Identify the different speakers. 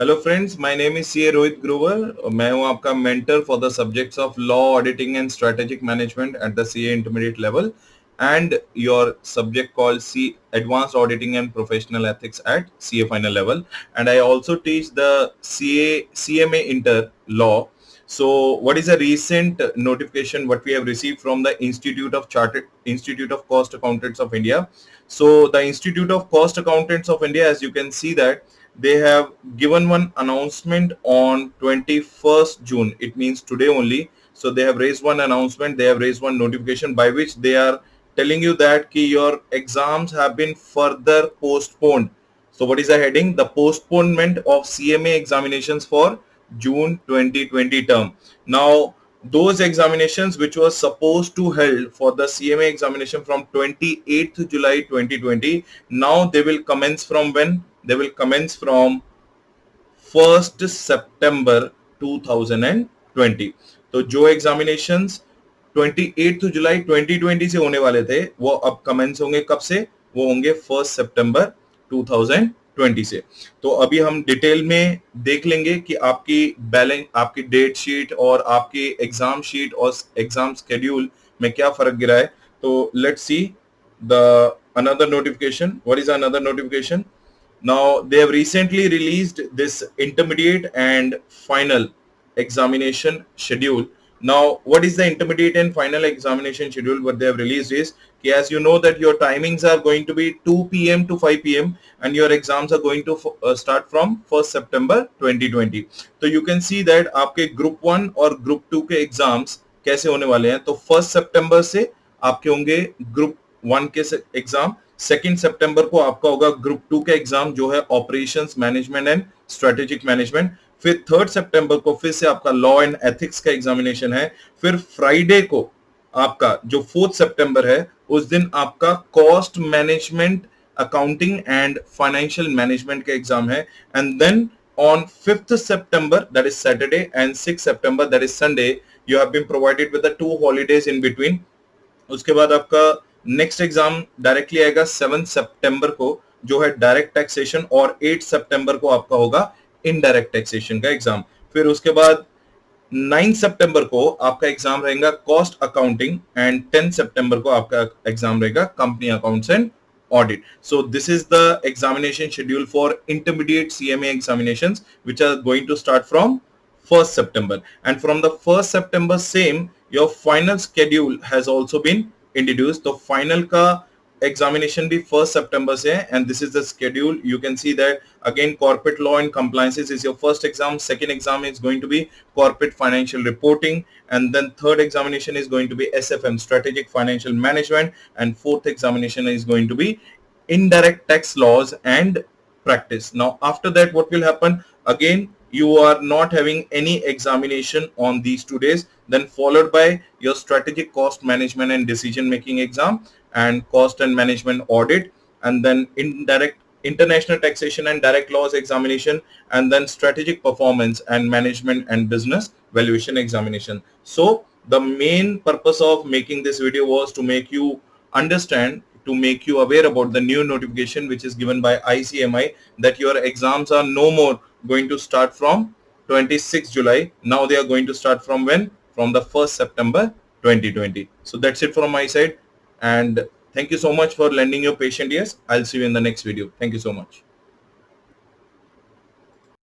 Speaker 1: Hello friends, my name is CA Rohit Grover. मैं हूं आपका mentor for the subjects of law auditing and strategic management at the CA intermediate level and your subject called C Advanced Auditing and Professional Ethics at CA Final level. And I also teach the CMA Inter Law. So what is a recent notification what we have received from the Institute of Cost Accountants of India? So the Institute of Cost Accountants of India, as you can see that they have given one announcement on 21st June. It means today only. So they have raised one announcement, they have raised one notification by which they are telling you that your exams have been further postponed. So what is the heading? The postponement of CMA examinations for June 2020 term. Now those examinations which was supposed to held for the CMA examination from 28th July 2020, now they will commence from when? They will commence from 1st September 2020. तो जो examinations 28 जुलाई 2020 से होने वाले थे वो अब commence होंगे कब से? वो होंगे 1 सितंबर 2020 से। तो अभी हम डिटेल में देख लेंगे कि आपकी बैलेंस, आपकी डेट शीट और आपकी एग्जाम शीट और एग्जाम स्केड्यूल में क्या फर्क गिरा है। तो let's see the another notification. What is another notification? Now they have recently released this intermediate and final examination schedule. Now what is the intermediate and final examination schedule? What they have released is, as you know that your timings are going to be 2 p.m. to 5 p.m. and your exams are going to start from 1st September 2020. तो you can see that आपके group 1 और group 2 के exams कैसे होने वाले हैं। तो 1st September से आपके होंगे group 1 के एग्जाम, 2 सितंबर को आपका होगा ग्रुप 2 का एग्जाम जो है operations management and strategic management. फिर 3 सितंबर को फिर से आपका लॉ एंड एथिक्स का एग्जामिनेशन है। फिर फ्राइडे को आपका जो 4 सितंबर है उस दिन आपका cost management, accounting and financial management का एग्जाम है। And then on 5th September, that is Saturday, and 6th September, that is Sunday, you have been provided with the 2 holidays in between. उसके बाद आपका नेक्स्ट एग्जाम डायरेक्टली आएगा 7 सितंबर को जो है direct taxation, और 8 सितंबर को आपका होगा इनडायरेक्ट टैक्सेशन का एग्जाम। फिर उसके बाद 9 सितंबर को आपका एग्जाम रहेगा कॉस्ट अकाउंटिंग एंड 10 सितंबर को आपका एग्जाम रहेगा company accounts and audit. So this is the examination schedule for intermediate CMA examinations which are going to start from 1st September, and from the 1st September same your final schedule has also been introduced. तो final का examination भी 1st September से है, and this is the schedule. You can see that again corporate law and compliances is your first exam. Second exam is going to be corporate financial reporting, and then third examination is going to be SFM, strategic financial management, and fourth examination is going to be indirect tax laws and practice. Now after that what will happen? Again you are not having any examination on these 2 days, then followed by your strategic cost management and decision making exam and cost and management audit, and then indirect international taxation and direct laws examination, and then strategic performance and management and business valuation examination. So the main purpose of making this video was to make you understand, to make you aware about the new notification which is given by ICMI, that your exams are no more going to start from 26 July. Now they are going to start from when? From the 1st September 2020. So that's it from my side, and thank you so much for lending your patient ears. I'll see you in the next video. Thank you so much.